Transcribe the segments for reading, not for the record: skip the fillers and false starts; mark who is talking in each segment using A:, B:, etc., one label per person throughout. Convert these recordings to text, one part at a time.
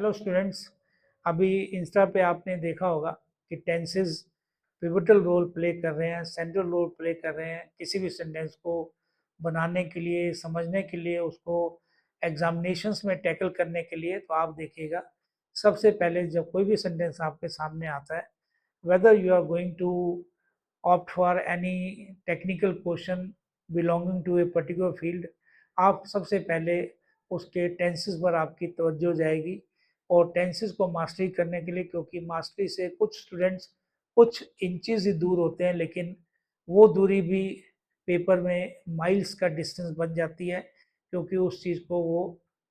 A: Hello students. अभी Insta पे आपने देखा होगा कि टेंसेस पिवटल रोल प्ले कर रहे हैं, सेंट्रल रोल प्ले कर रहे हैं किसी भी सेंटेंस को बनाने के लिए, समझने के लिए, उसको एग्जामिनेशंस में टैकल करने के लिए। तो आप देखिएगा, सबसे पहले जब कोई भी सेंटेंस आपके सामने आता है, whether you are going to opt for any technical question belonging to a particular field, आप सबसे पहले उसके टेंसेस पर आपकी तवज्जो जाएगी। और टेंसेस को मास्टरी करने के लिए, क्योंकि मास्टरी से कुछ स्टूडेंट्स कुछ इंचेस ही दूर होते हैं, लेकिन वो दूरी भी पेपर में माइल्स का डिस्टेंस बन जाती है, क्योंकि उस चीज़ को वो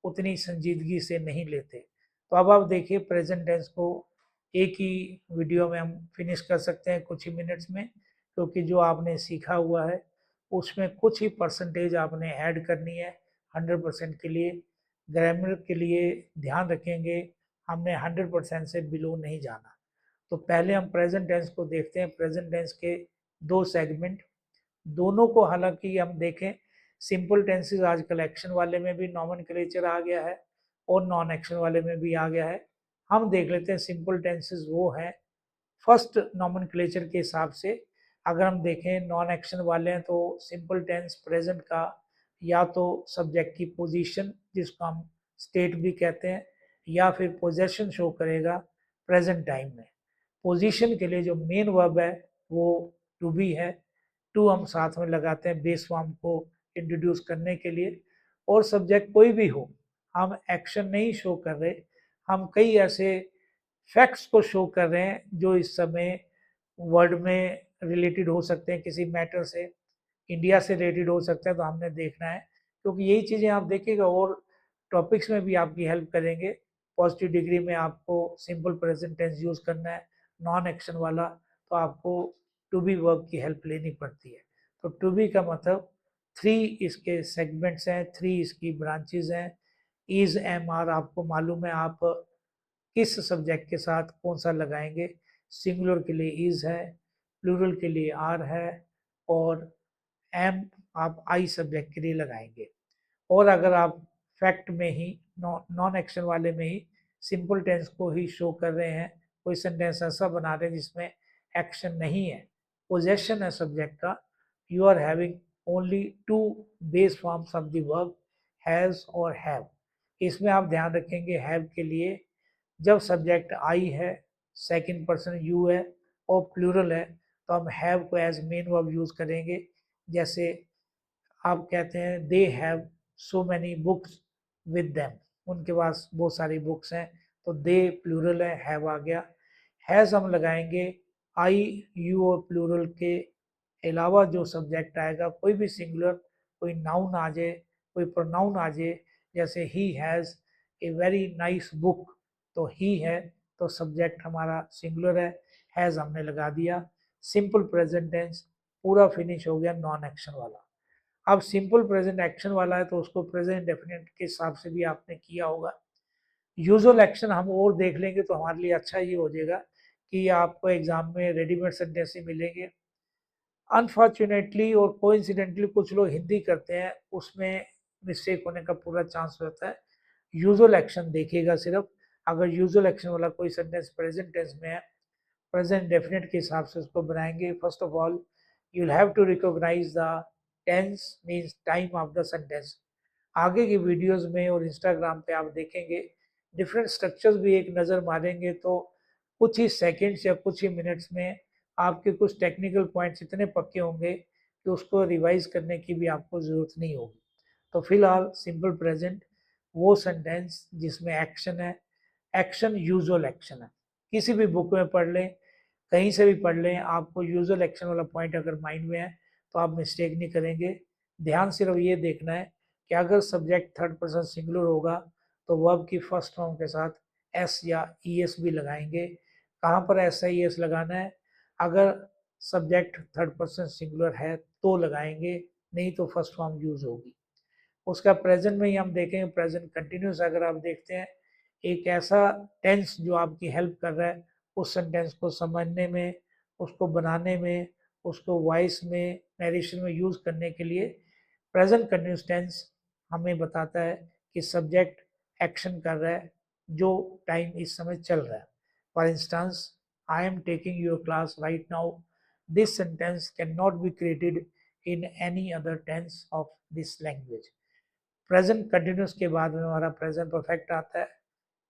A: उतनी संजीदगी से नहीं लेते। तो अब आप देखिए, प्रेजेंट टेंस को एक ही वीडियो में हम फिनिश कर सकते हैं कुछ ही मिनट्स में, क्योंकि जो आपने सीखा हुआ है उसमें कुछ ही परसेंटेज आपने ऐड करनी है 100% के लिए। ग्रामर के लिए ध्यान रखेंगे, हमने 100% से बिलो नहीं जाना। तो पहले हम प्रेजेंट टेंस को देखते हैं। प्रेजेंट टेंस के दो सेगमेंट, दोनों को हालांकि हम देखें, सिंपल टेंसेस आजकल एक्शन वाले में भी नॉमेनक्लेचर आ गया है और नॉन एक्शन वाले में भी आ गया है। हम देख लेते हैं सिंपल टेंसेस वो हैं फर्स्ट नॉमेनक्लेचर के हिसाब से। अगर हम देखें नॉन एक्शन वाले हैं तो सिंपल टेंस प्रेजेंट का या तो सब्जेक्ट की पोजीशन, जिसको हम स्टेट भी कहते हैं, या फिर पोजेशन शो करेगा प्रेजेंट टाइम में। पोजीशन के लिए जो मेन वर्ब है वो टू बी है। टू हम साथ में लगाते हैं बेस फॉर्म को इंट्रोड्यूस करने के लिए। और सब्जेक्ट कोई भी हो, हम एक्शन नहीं शो कर रहे, हम कई ऐसे फैक्ट्स को शो कर रहे हैं जो इस समय वर्ल्ड में रिलेटेड हो सकते हैं किसी मैटर से, इंडिया से रिलेटेड हो सकता है। तो हमने देखना है, क्योंकि यही चीज़ें आप देखिएगा और टॉपिक्स में भी आपकी हेल्प करेंगे। पॉजिटिव डिग्री में आपको सिंपल प्रेजेंट टेंस यूज़ करना है, नॉन एक्शन वाला तो आपको टू बी वर्ब की हेल्प लेनी पड़ती है। तो टू बी का मतलब 3 इसके सेगमेंट्स हैं, 3 इसकी ब्रांचेज हैं। इज एम आर आपको मालूम है, आप किस सब्जेक्ट के साथ कौन सा लगाएंगे। सिंगुलर के लिए इज है, प्लूरल के लिए आर है, और एम आप आई सब्जेक्ट के लिए लगाएंगे। और अगर आप फैक्ट में ही नॉन एक्शन वाले में ही सिंपल टेंस को ही शो कर रहे हैं, कोई सेंटेंस ऐसा बना रहे हैं जिसमें एक्शन नहीं है, पोजेशन है सब्जेक्ट का, you are having only 2 base forms of the verb, has और हैव। इसमें आप ध्यान रखेंगे, हैव के लिए जब सब्जेक्ट आई है, सेकंड पर्सन यू है और प्लूरल है, तो हम हैव को एज मेन वर्ब यूज करेंगे। जैसे आप कहते हैं they have so many books with them, उनके पास बहुत सारी बुक्स हैं, तो दे प्लूरल है, हैव आ गया। हैज़ हम लगाएंगे आई यू और प्लूरल के अलावा जो सब्जेक्ट आएगा, कोई भी सिंगुलर, कोई नाउन आ जाए, कोई प्रोनाउन आ जाए। जैसे he has a very nice book, तो ही है तो सब्जेक्ट हमारा सिंगुलर है, हैज़ हमने लगा दिया। सिंपल प्रेजेंट टेंस पूरा फिनिश हो गया नॉन एक्शन वाला। अब सिंपल प्रेजेंट एक्शन वाला है तो उसको प्रेजेंट डेफिनेट के हिसाब से भी आपने किया होगा। यूजुअल एक्शन हम और देख लेंगे तो हमारे लिए अच्छा ये हो जाएगा कि आपको एग्जाम में रेडीमेड सेंटेंस ही मिलेंगे। अनफॉर्चुनेटली और कोइंसिडेंटली कुछ लोग हिंदी करते हैं, उसमें मिस्टेक होने का पूरा चांस रहता है। यूजुअल एक्शन देखिएगा सिर्फ। अगर यूजुअल एक्शन वाला कोई सेंटेंस प्रेजेंट टेंस में है, प्रेजेंट डेफिनेट के हिसाब से उसको बनाएंगे। First of all you will have to recognise the tense means time of the sentence. आगे की वीडियोस में और इंस्टाग्राम पे आप देखेंगे, डिफरेंट स्ट्रक्चर्स भी एक नज़र मारेंगे तो कुछ ही सेकंड्स या कुछ ही मिनट्स में आपके कुछ टेक्निकल पॉइंट्स इतने पक्के होंगे कि उसको रिवाइज करने की भी आपको ज़रूरत नहीं होगी। तो फिलहाल सिंपल प्रेजेंट वो सेंटेंस जिसमें एक्शन है, एक्शन यूजुअल एक्शन है। किसी भी बुक में पढ़ लें, कहीं से भी पढ़ लें, आपको यूजुअल एक्शन वाला पॉइंट अगर माइंड में है तो आप मिस्टेक नहीं करेंगे। ध्यान सिर्फ ये देखना है कि अगर सब्जेक्ट थर्ड पर्सन सिंगुलर होगा तो वर्ब की फर्स्ट फॉर्म के साथ एस या ई एस भी लगाएंगे। कहाँ पर एस या ई एस लगाना है? अगर सब्जेक्ट थर्ड पर्सन सिंगुलर है तो लगाएंगे, नहीं तो फर्स्ट फॉर्म यूज होगी। उसका प्रेजेंट में ही हम देखेंगे, प्रेजेंट कंटिन्यूस अगर आप देखते हैं, एक ऐसा टेंस जो आपकी हेल्प कर रहा है उस सेंटेंस को समझने में, उसको बनाने में, उसको वॉइस में, नरेशन में यूज करने के लिए। प्रेजेंट कंटिन्यूस टेंस हमें बताता है कि सब्जेक्ट एक्शन कर रहा है, जो टाइम इस समय चल रहा है। For instance, I am taking your class right now, this sentence can not be created in any other tense of this language. Present continuous के बाद में हमारा प्रेजेंट परफेक्ट आता है।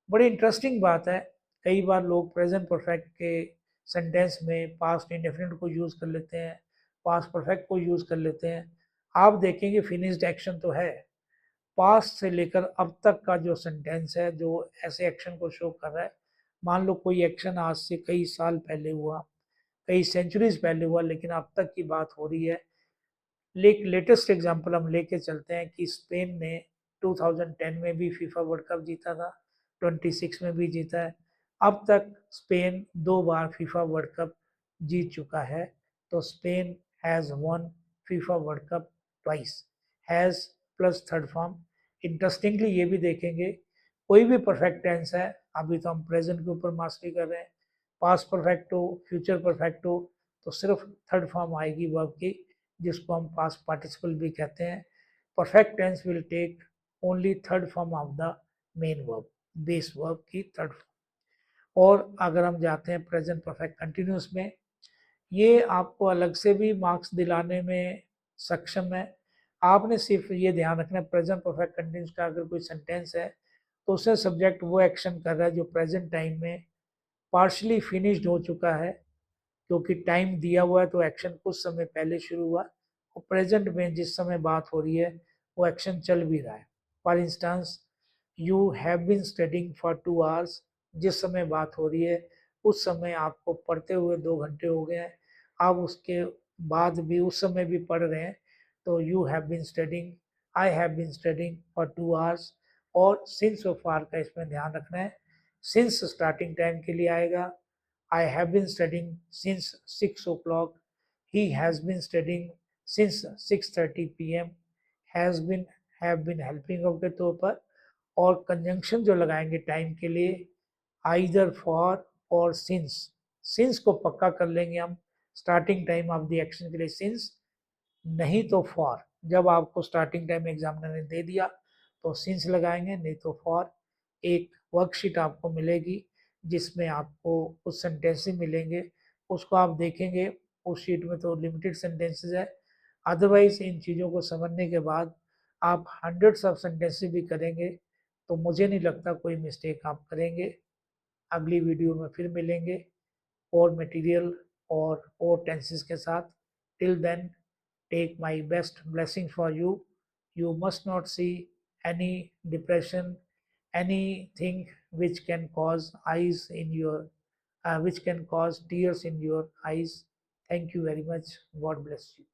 A: बड़ी इंटरेस्टिंग बात है, कई बार लोग प्रेजेंट परफेक्ट के सेंटेंस में पास्ट इंडेफिनिट को यूज़ कर लेते हैं, पास्ट परफेक्ट को यूज़ कर लेते हैं। आप देखेंगे फिनिश्ड एक्शन तो है, पास्ट से लेकर अब तक का जो सेंटेंस है जो ऐसे एक्शन को शो कर रहा है। मान लो कोई एक्शन आज से कई साल पहले हुआ, कई सेंचुरीज पहले हुआ, लेकिन अब तक की बात हो रही है। लेटेस्ट एग्जांपल हम लेके चलते हैं कि स्पेन ने 2010 में भी फीफा वर्ल्ड कप जीता था, 26 में भी जीता है। अब तक स्पेन 2 बार फीफा वर्ल्ड कप जीत चुका है। तो Spain has one FIFA world cup twice, has plus third form. Interestingly ये भी देखेंगे, कोई भी परफेक्ट टेंस है, अभी तो हम प्रेजेंट के ऊपर मास्टरी कर रहे हैं, पास्ट परफेक्ट हो, फ्यूचर परफेक्ट हो, तो सिर्फ थर्ड फॉर्म आएगी वर्ब की, जिसको हम पास्ट पार्टिसिपल भी कहते हैं। Perfect tense will take only third form of the main verb, base verb की थर्ड फॉर्म। और अगर हम जाते हैं प्रेजेंट परफेक्ट कंटिन्यूस में, ये आपको अलग से भी मार्क्स दिलाने में सक्षम है। आपने सिर्फ ये ध्यान रखना है, प्रेजेंट परफेक्ट कंटिन्यूस का अगर कोई सेंटेंस है तो उससे सब्जेक्ट वो एक्शन कर रहा है जो प्रेजेंट टाइम में पार्शली फिनिश्ड हो चुका है, क्योंकि टाइम दिया हुआ है तो एक्शन कुछ समय पहले शुरू हुआ और प्रेजेंट में जिस समय बात हो रही है वो एक्शन चल भी रहा है। For instance, you have been studying for 2 hours, जिस समय बात हो रही है उस समय आपको पढ़ते हुए 2 घंटे हो गए हैं, आप उसके बाद भी उस समय भी पढ़ रहे हैं, तो you have been studying, I have been studying for 2 hours. और सिंस और फार का इसमें ध्यान रखना है, सिंस स्टार्टिंग टाइम के लिए आएगा, I have been studying since 6 o'clock. He has been studying since 6:30 p.m. Has been, have been helping out के तौर पर। और कंजंक्शन जो लगाएंगे टाइम के लिए, आइदर फॉर और सिंस। सिंस को पक्का कर लेंगे हम starting time of the action के लिए सिंस, नहीं तो फॉर। जब आपको स्टार्टिंग टाइम एग्जामिनर ने दे दिया तो सिंस लगाएंगे, नहीं तो फॉर। एक वर्कशीट आपको मिलेगी जिसमें आपको कुछ सेंटेंसेस मिलेंगे, उसको आप देखेंगे। उस शीट में तो लिमिटेड सेंटेंसेस है, अदरवाइज इन चीज़ों को समझने के बाद आप हंड्रेड्स ऑफ सेंटेंसेस भी करेंगे तो मुझे नहीं लगता कोई मिस्टेक आप करेंगे। अगली वीडियो में फिर मिलेंगे और मटेरियल और टेंसेस के साथ। Till then, take my best blessing for you. You must not see any depression, anything which can cause eyes in your, which can cause tears in your eyes. Thank you very much. God bless you.